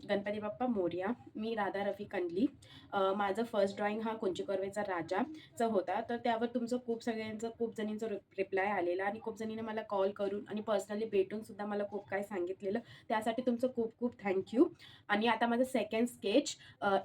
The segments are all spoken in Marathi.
गणपती बाप्पा मोरया. मी राधा रफी कंडली. माझं फर्स्ट ड्रॉइंग हा कुंची कर्वेचा राजाचा होता. तर त्यावर तुमचं खूप सगळ्यांचं खूप जणींचं रिप्लाय आलेला आणि खूप जणींनी मला कॉल करून आणि पर्सनली भेटून सुद्धा मला खूप काही सांगितलेलं. त्यासाठी तुमचं खूप खूप थँक आणि आता माझं सेकंड स्केच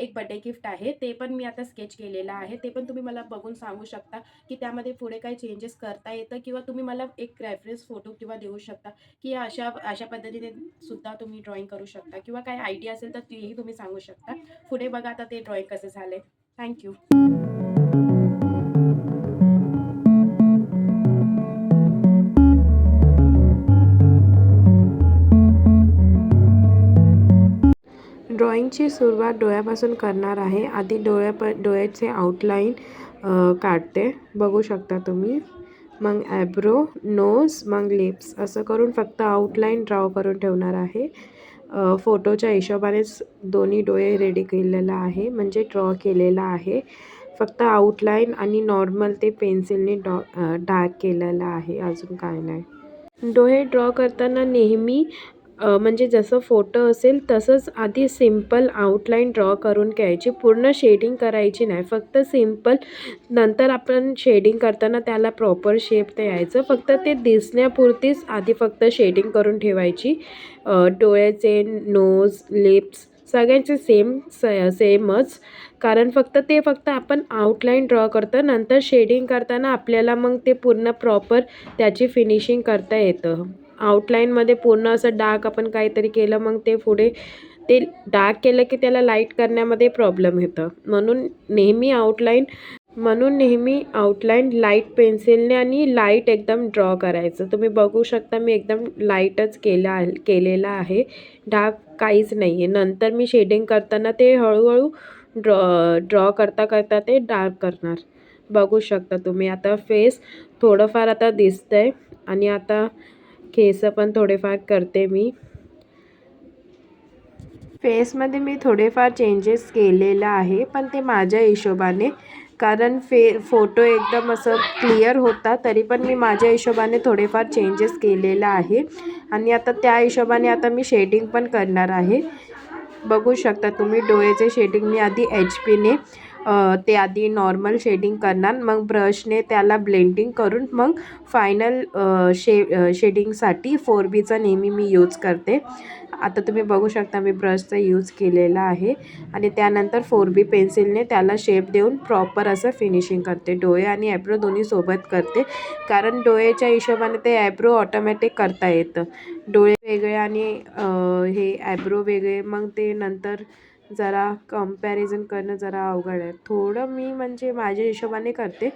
एक बर्थडे गिफ्ट आहे. ते पण मी आता स्केच केलेलं आहे. ते पण तुम्ही मला बघून सांगू शकता, की त्यामध्ये पुढे काही चेंजेस करता येतं किंवा तुम्ही मला एक रेफरन्स फोटो किंवा देऊ शकता, की अशा अशा पद्धतीने सुद्धा तुम्ही ड्रॉइंग करू शकता किंवा काही आयडिया असेल तर तीही तुम्ही सांगू शकता. पुढे बघा आता ते ड्रॉइंग कसं झालंय. थँक ड्रॉइंगची सुरुवात डोळ्यापासून करणार आहे. आधी डोळ्याचे आउटलाईन काढते, बघू शकता तुम्ही. मग ॲब्रो, नोज, मग लिप्स असं करून फक्त आउटलाईन ड्रॉ करून ठेवणार आहे. फोटोच्या हिशोबानेच दोन्ही डोळे रेडी केलेला आहे, म्हणजे ड्रॉ केलेला आहे. फक्त आउटलाईन आणि नॉर्मल ते पेन्सिलने डार्क केलेलं आहे, अजून काय नाही. डोळे ड्रॉ करताना नेहमी म्हणजे जसं फोटो असेल तसंच आधी सिम्पल आउटलाईन ड्रॉ करून घ्यायची. पूर्ण शेडिंग करायची नाही, फक्त सिम्पल. नंतर आपण शेडिंग करताना त्याला प्रॉपर शेप द्यायचं. फक्त ते दिसण्यापुरतीच आधी फक्त शेडिंग करून ठेवायची. डोळ्याचे, नोज, लिप्स सगळ्यांचे सेमच. कारण फक्त आपण आउटलाईन ड्रॉ करतो. नंतर शेडिंग करताना आपल्याला मग ते पूर्ण प्रॉपर त्याची फिनिशिंग करता येतं. आउटलाईनमध्ये पूर्ण असं डार्क आपण काहीतरी केलं, मग ते पुढे ते डार्क केलं की त्याला लाईट करण्यामध्ये प्रॉब्लेम येतं. म्हणून नेहमी आउटलाईन लाईट पेन्सिलने आणि लाईट एकदम ड्रॉ करायचं. तुम्ही बघू शकता मी एकदम लाईटच केलेला आहे, डार्क काहीच नाही आहे. नंतर मी शेडिंग करताना ते हळूहळू ड्रॉ करता करता ते डार्क करणार. बघू शकता तुम्ही. आता फेस थोडंफार आता दिसतंय आणि आता केस पण थोडेफार करते मी. फेसमध्ये मी थोडेफार चेंजेस केलेलं आहे, पण ते माझ्या हिशोबाने. कारण फोटो एकदम असं क्लिअर होता, तरी पण मी माझ्या हिशोबाने थोडेफार चेंजेस केलेलं आहे. आणि आता त्या हिशोबाने आता मी शेडिंग पण करणार आहे. बघू शकता तुम्ही. डोळ्याचे शेडिंग मी आधी HP ने ते आधी नॉर्मल शेडिंग करणार, मग ब्रशने त्याला ब्लेंडिंग करून मग फायनल शेडिंगसाठी 4Bचा नेहमी मी यूज करते. आता तुम्ही बघू शकता मी ब्रशचा यूज केलेला आहे आणि त्यानंतर 4B पेन्सिलने त्याला शेप देऊन प्रॉपर असं फिनिशिंग करते. डोळे आणि ॲब्रो दोन्ही सोबत करते, कारण डोळ्याच्या हिशोबाने ते ॲब्रो ऑटोमॅटिक करता येतं. डोळे वेगळे आणि हे ॲब्रो वेगळे, मग ते नंतर जरा कंपॅरिझन करणं जरा अवघड आहे. थोडं मी म्हणजे माझ्या हिशोबाने करते,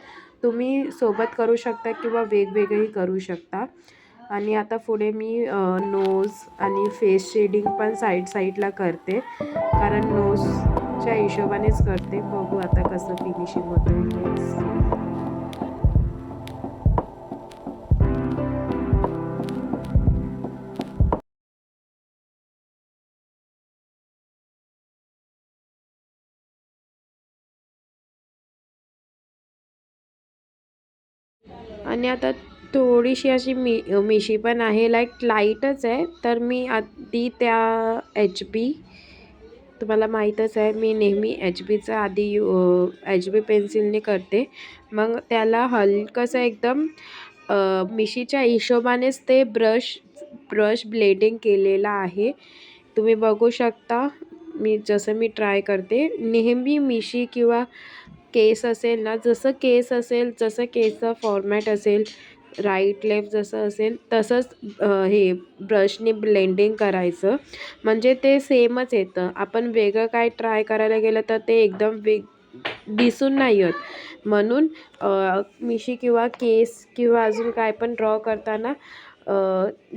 तुम्ही सोबत करू शकता किंवा वेगवेगळेही करू शकता. आणि आता पुढे मी नोज आणि फेस शेडिंग पण साईडला करते, कारण नोजच्या हिशोबानेच करते. बघू आता कसं फिनिशिंग होतं फेस. आणि आता थोडीशी अशी मिशी पण आहे, लाईटच आहे. तर मी आधी त्या HP, तुम्हाला माहीतच आहे मी नेहमी HBचा आधी HB पेन्सिलने करते. मग त्याला हलकंसं एकदम मिशीच्या हिशोबानेच ते ब्रश ब्लेडिंग केलेला आहे. तुम्ही बघू शकता. मी ट्राय करते. नेहमी मिशी किंवा केस असेल ना, जसं केसचा फॉर्मॅट असेल, राईट लेफ्ट जसं असेल तसंच हे ब्रशने ब्लेंडिंग करायचं, म्हणजे ते सेमच येतं. आपण वेगळं काय ट्राय करायला गेलं तर ते एकदम दिसून नाही येत. म्हणून मिशी किंवा केस किंवा अजून काय पण ड्रॉ करताना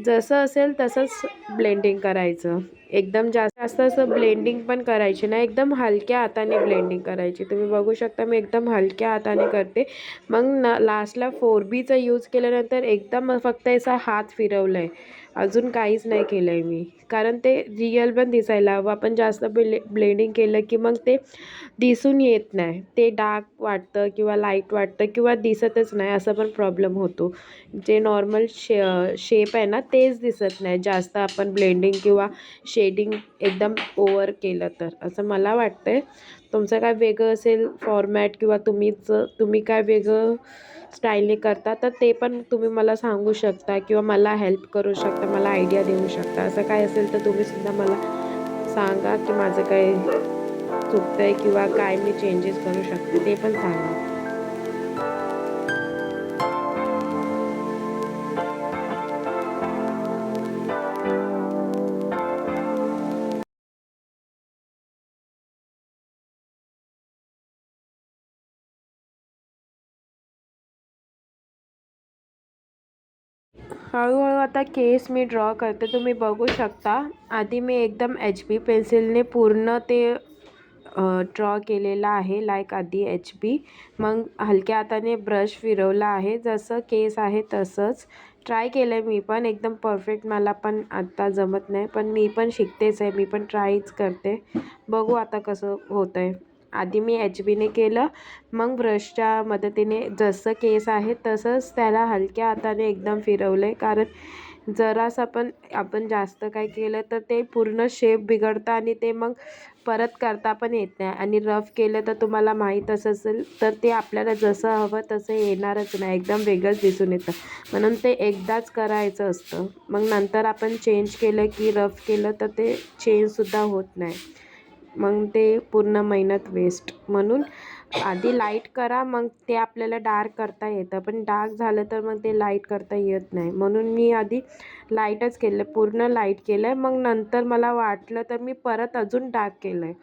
जसं असेल तसंच ब्लेंडिंग करायचं. एकदम जास्त असं ब्लेंडिंग पण करायची नाही, एकदम हलक्या हाताने ब्लेंडिंग करायची. तुम्ही बघू शकता मी एकदम हलक्या हाताने करते. मग लास्टला 4Bचा यूज केल्यानंतर एकदम फक्त असा हात फिरवला आहे, अजून काहीच नाही केलं आहे मी, कारण ते रिअल पण दिसायला हवं. आपण जास्त ब्लेंडिंग केलं की मग ते दिसून येत नाही, ते डार्क वाटतं किंवा लाईट वाटतं किंवा दिसतच नाही, असा पण प्रॉब्लेम होतो. जे नॉर्मल शेप आहे ना तेच दिसत नाही जास्त आपण ब्लेंडिंग किंवा शेडिंग एकदम ओव्हर केलं तर, असं मला वाटतं आहे. तुमचं काय वेगळं असेल फॉर्मॅट किंवा तुम्ही काय वेगळं स्टाईलने करता तर ते पण तुम्ही मला सांगू शकता किंवा मला हेल्प करू शकता, मला आयडिया देऊ शकता. असं काय असेल तर तुम्हीसुद्धा मला सांगा की माझं काय चुकतं आहे किंवा काय मी चेंजेस करू शकते ते पण सांगा. हळूहळू आता केस मी ड्रॉ करते, तुम्ही बघू शकता. आधी मी एकदम HB पेन्सिलने पूर्ण ते ड्रॉ केलेला आहे, लाईक आधी HB. मग हलक्या हाताने ब्रश फिरवला आहे, जसं केस आहे तसंच. ट्राय केलं आहे मी पण, एकदम परफेक्ट मला पण आत्ता जमत नाही, पण मी पण शिकतेच आहे, मी पण ट्रायच करते. बघू आता कसं होतं आहे. आधी मी HBने केलं, मग ब्रशच्या मदतीने जसं केस आहे तसंच त्याला हलक्या हाताने एकदम फिरवलं आहे. कारण जरासं पण आपण जास्त काय केलं तर ते पूर्ण शेप बिघडतं आणि ते मग परत करता पण येत नाही. आणि रफ केलं तर तुम्हाला माहीतच असेल तर ते आपल्याला जसं हवं तसं येणारच नाही, एकदम वेगळंच दिसून येतं. म्हणून ते एकदाच करायचं असतं, मग नंतर आपण चेंज केलं की रफ केलं तर ते चेंजसुद्धा होत नाही, मग ते पूर्ण मेहनत वेस्ट. म्हणून आधी लाईट करा, मग ते आपल्याला डार्क करता येतं, पण डार्क झालं तर मग ते लाईट करता येत नाही. म्हणून मी आधी लाईटच केलं, पूर्ण लाईट केलं आहे, मग नंतर मला वाटलं तर मी परत अजून डार्क केलं आहे.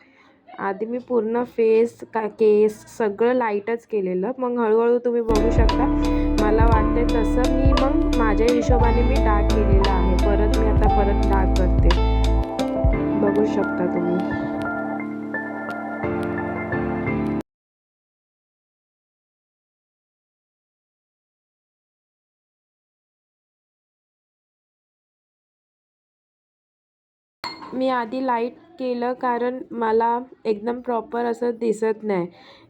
आधी मी पूर्ण फेस केस सगळं लाईटच केलेलं, मग हळूहळू तुम्ही बघू शकता मला वाटते तसं मी मग माझ्या हिशोबाने मी डार्क केलेलं आहे. परत मी आता परत डार्क करते, बघू शकता तुम्ही. मी आधी लाईट केलं कारण मला एकदम प्रॉपर असं दिसत नाही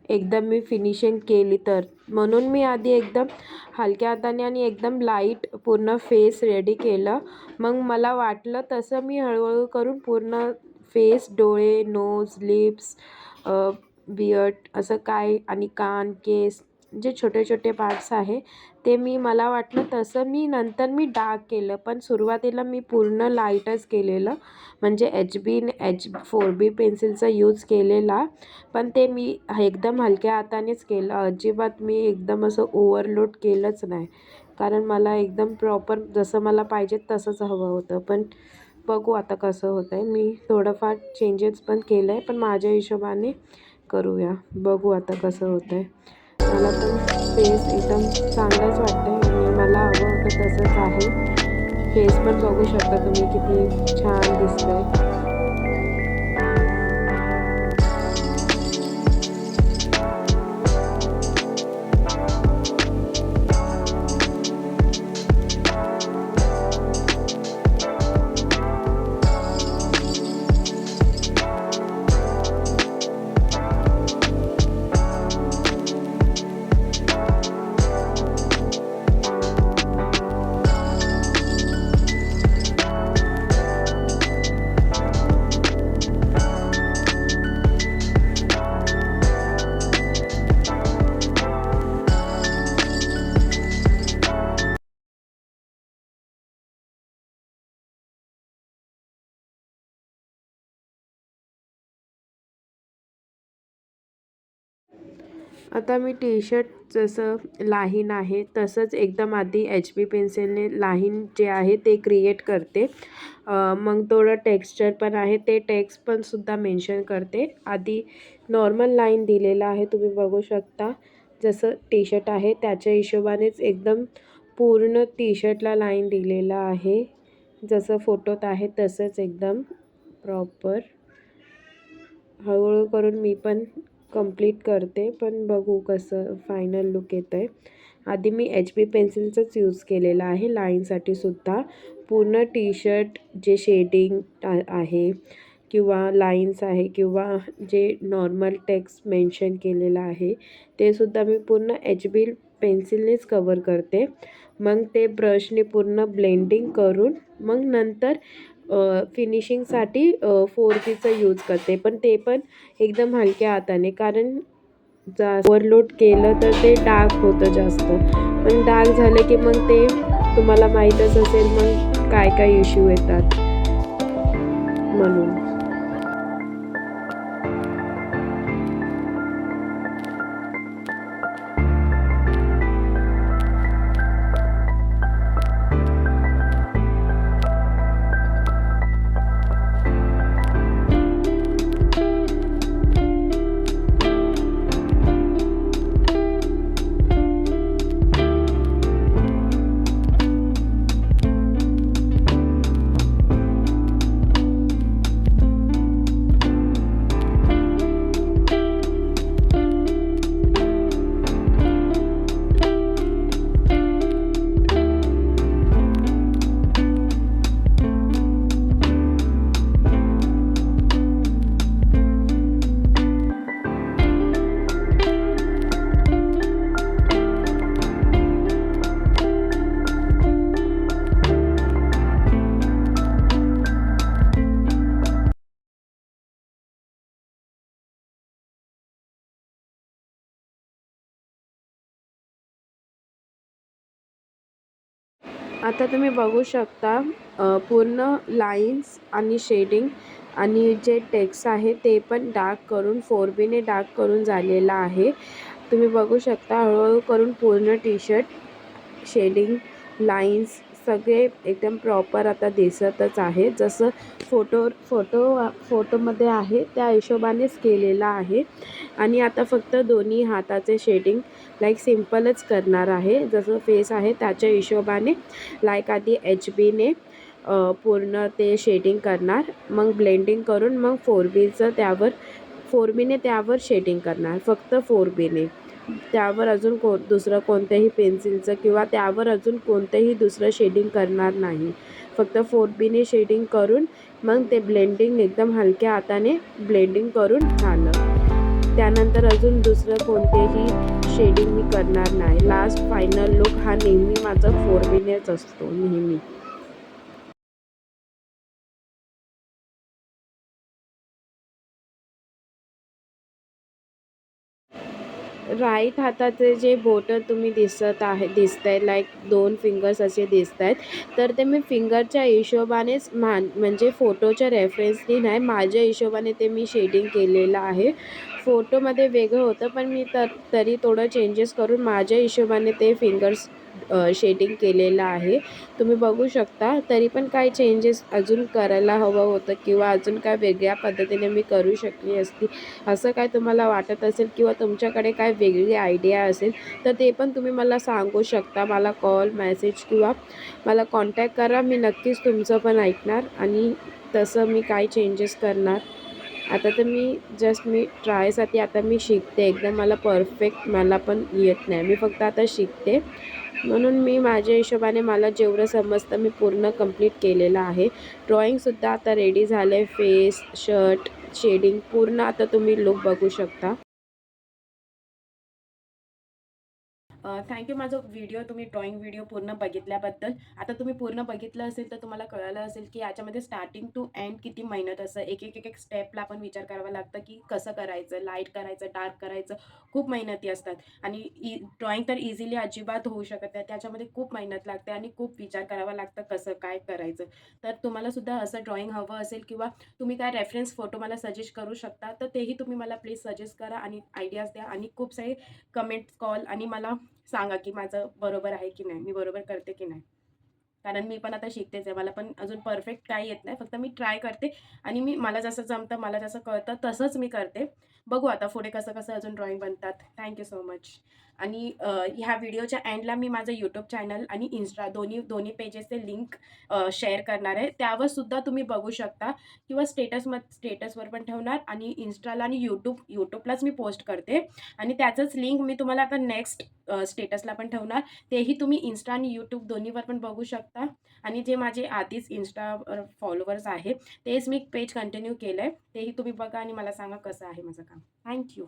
एकदम मी फिनिशिंग केली तर, म्हणून मी आधी एकदम हलक्या हाताने आणि एकदम लाईट पूर्ण फेस रेडी केलं. मग मला वाटलं तसं मी हळूहळू करून पूर्ण फेस, डोळे, नोज, लिप्स, बियर्ड असं काय आणि कान, केस जे छोटे छोटे पार्ट्स आहे ते मला वाटलं तसं नंतर मी डार्क केलं, पण सुरुवातीला मी पूर्ण लाईटच केलेलं. म्हणजे HB4B पेन्सिलचा यूज केलेला, पण ते मी एकदम हलक्या हातानेच केलं, अजिबात मी एकदम असं ओव्हरलोड केलंच नाही. कारण मला एकदम प्रॉपर जसं मला पाहिजे तसंच हवं होतं. पण बघू आता कसं होतं आहे. मी थोडंफार चेंजेस पण केलं आहे, पण माझ्या हिशोबाने करूया, बघू आता कसं होतं आहे. मला पण फेस एकदम चांगलंच वाटतं आहे आणि मला हवं होतं तसंच आहे. फेस पण बघू शकता तुम्ही किती छान दिसतंय. आता मी टी शर्ट जसं लाहीन आहे तसंच एकदम आधी HB पेन्सिलने लाहीन जे आहे ते क्रिएट करते. मग थोडं टेक्स्चर पण आहे ते टेक्स्ट पण सुद्धा मेन्शन करते. आधी नॉर्मल लाईन दिलेला आहे, तुम्ही बघू शकता. जसं टी शर्ट आहे त्याच्या हिशोबानेच एकदम पूर्ण टी शर्टला लाईन दिलेला आहे, जसं फोटोत आहे तसंच एकदम प्रॉपर. हळूहळू करून मी पण कंप्लीट करते, पण बघू कसं फायनल लुक येतं आहे. आधी मी HB पेन्सिलचाच यूज केलेला आहे लाईनसाठी सुद्धा. पूर्ण टी शर्ट जे शेडिंग आहे किंवा लाईन्स आहे किंवा जे नॉर्मल टेक्स्ट मेन्शन केलेलं आहे ते सुद्धा मी पूर्ण HB पेन्सिलनेच कवर करते. मग ते ब्रशने पूर्ण ब्लेंडिंग करून मग नंतर फिनिशिंगसाठी 4Bचं यूज करते, पण ते पण एकदम हलक्या हाताने, कारण ओव्हरलोड केलं तर ते डार्क होतं जास्त. पण डार्क झालं की मग ते तुम्हाला माहीतच असेल मग काय काय इश्यू येतात म्हणून. आता तुम्ही बघू शकता पूर्ण लाईन्स आणि शेडिंग आणि जे टेक्स्ट आहे ते पण डार्क करून 4Bने डार्क करून झालेला आहे. तुम्ही बघू शकता हळूहळू करून पूर्ण टी शर्ट शेडिंग लाईन्स सगळे एकदम प्रॉपर आता दिसतच आहे. जसं फोटोमध्ये आहे त्या हिशोबानेच केलेला आहे. आणि आता फक्त दोन्ही हाताचे शेडिंग लाईक सिम्पलच करणार आहे. जसं फेस आहे त्याच्या हिशोबाने लाईक आधी HBने पूर्ण ते शेडिंग करणार, मग ब्लेंडिंग करून मग 4Bने त्यावर शेडिंग करणार, फक्त 4Bने. त्यावर अजून दुसरं कोणत्याही पेन्सिलचं किंवा त्यावर अजून कोणतंही दुसरं शेडिंग करणार नाही. फक्त 4Bने शेडिंग करून मग ते ब्लेंडिंग एकदम हलक्या हाताने ब्लेंडिंग करून झालं. त्यानंतर अजून दुसरं कोणतेही शेडिंग मी करणार नाही. लास्ट फायनल लुक हा नेहमी माझा 4Bनेच असतो नेहमी. राईट हाताचे जे बोटं तुम्ही दिसतंय लाईक 2 फिंगर्स असे दिसत आहेत, तर ते मी फिंगरच्या हिशोबानेच म्हणजे फोटोच्या रेफरन्सनी नाही, माझ्या हिशोबाने ते मी शेडिंग केलेलं आहे. फोटोमध्ये वेगळं होतं पण मी तरी थोडं चेंजेस करून माझ्या हिशोबाने ते फिंगर्स शेडिंग केलेलं आहे. तुम्ही बघू शकता. तरी पण काही चेंजेस अजून करायला हवं होतं किंवा अजून काय वेगळ्या पद्धतीने मी करू शकली असती, असं काय तुम्हाला वाटत असेल किंवा तुमच्याकडे काय वेगळी आयडिया असेल तर ते पण तुम्ही मला सांगू शकता. मला कॉल, मेसेज किंवा मला कॉन्टॅक्ट करा. मी नक्कीच तुमचं पण ऐकणार आणि तसं मी काय चेंजेस करणार. आता तर मी ट्रायसाठी आता मी शिकते. एकदम मला परफेक्ट मला पण येत नाही. मी फक्त आता शिकते. म्हणून मी माझ्या हिशोबाने मला जेवढं समजतं मी पूर्ण कंप्लीट केलेलं आहे. ड्रॉईंगसुद्धा आता रेडी झालं आहे. फेस, शर्ट, शेडिंग पूर्ण आता तुम्ही लुक बघू शकता. थँक्यू माझं तुम्ही ड्रॉइंग व्हिडिओ पूर्ण बघितल्याबद्दल. आता तुम्ही पूर्ण बघितलं असेल तर तुम्हाला कळलं असेल की याच्यामध्ये स्टार्टिंग टू एंड किती मेहनत असतं. एक स्टेपला आपण विचार करावा लागतं की कसं करायचं, लाईट करायचं, डार्क करायचं, खूप मेहनती असतात. आणि ड्रॉइंग तर इझिली अजिबात होऊ शकत नाही. त्याच्यामध्ये खूप मेहनत लागते आणि खूप विचार करावा लागतं कसं काय करायचं. तर तुम्हाला सुद्धा असं ड्रॉइंग हवं असेल किंवा तुम्ही काय रेफरन्स फोटो मला सजेस्ट करू शकता तर तेही तुम्ही मला प्लीज सजेस्ट करा आणि आयडियाज द्या आणि खूप सारे कमेंट्स, कॉल आणि मला सांगा की माझं बरोबर आहे की नाही, मी बरोबर करते की नाही. कारण मी पण आता शिकतेच आहे. मला पण अजून परफेक्ट काही येत नाही. फक्त मी ट्राय करते आणि मला जसं जमतं, मला जसं कळतं तसंच मी करते. बघू आता पुढे कसं कसं अजून ड्रॉइंग बनतात. Thank you so much. आणि ह्या व्हिडिओच्या एंडला मी माझं यूट्यूब चॅनल आणि इन्स्टा दोन्ही पेजेसचे लिंक शेअर करणार आहे. त्यावर सुद्धा तुम्ही बघू शकता किंवा स्टेटसवर पण ठेवणार आणि इन्स्टाला आणि यूट्यूबलाच मी पोस्ट करते आणि त्याचंच लिंक मी तुम्हाला आता नेक्स्ट स्टेटसला पण ठेवणार. तेही तुम्ही इन्स्टा आणि यूट्यूब दोन्हीवर पण बघू शकता. आणि जे माझे आधीच इन्स्टावर फॉलोवर्स आहे तेच मी पेज कंटिन्यू केलं आहे, तेही तुम्ही बघा आणि मला सांगा कसं आहे माझं काम. थँक्यू.